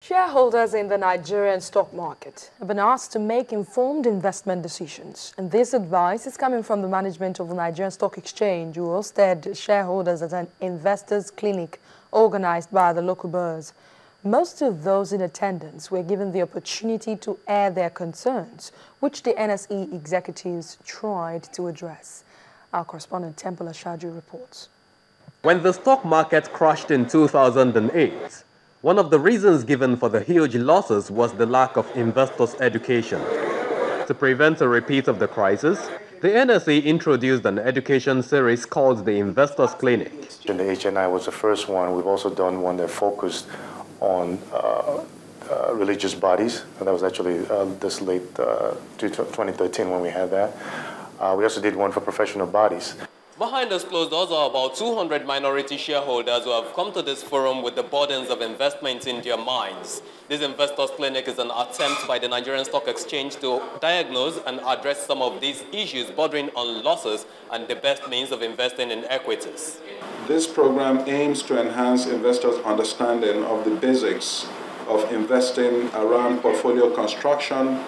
Shareholders in the Nigerian stock market have been asked to make informed investment decisions, and this advice is coming from the management of the Nigerian Stock Exchange, who hosted shareholders at an investors' clinic organized by the local bourse. Most of those in attendance were given the opportunity to air their concerns, which the NSE executives tried to address. Our correspondent Temple Ashaju reports. When the stock market crashed in 2008, one of the reasons given for the huge losses was the lack of investors' education. To prevent a repeat of the crisis, the NSE introduced an education series called the Investors Clinic. The HNI was the first one. We've also done one that focused on religious bodies, and that was actually this late 2013 when we had that. We also did one for professional bodies. Behind us closed doors are about 200 minority shareholders who have come to this forum with the burdens of investments in their minds. This Investors Clinic is an attempt by the Nigerian Stock Exchange to diagnose and address some of these issues bordering on losses and the best means of investing in equities. This program aims to enhance investors' understanding of the basics of investing around portfolio construction,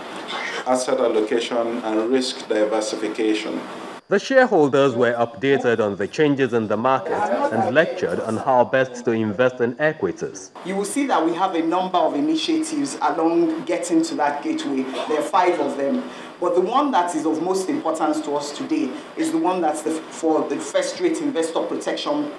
asset allocation, and risk diversification. The shareholders were updated on the changes in the market and lectured on how best to invest in equities. You will see that we have a number of initiatives along getting to that gateway. There are 5 of them. But the one that is of most importance to us today is the one that's for the first-rate investor protection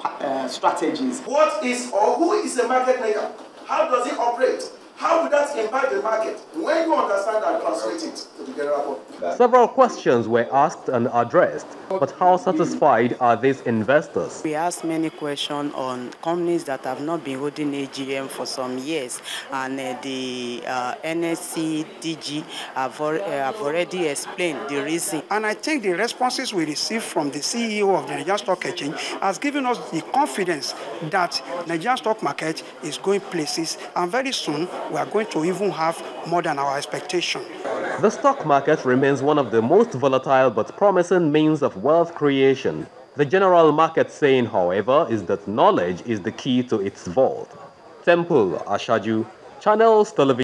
strategies. What is or who is a market maker? How does it operate? How would that impact the market? When you understand and translate it to the general public. Several questions were asked and addressed, but how satisfied are these investors? We asked many questions on companies that have not been holding AGM for some years, and the NSE DG have already explained the reason. And I think the responses we received from the CEO of the Nigerian Stock Exchange has given us the confidence that Nigerian stock market is going places, and very soon we are going to even have more than our expectation. The stock market remains one of the most volatile but promising means of wealth creation. The general market saying, however, is that knowledge is the key to its vault. Temple Ashaju, Channels Television.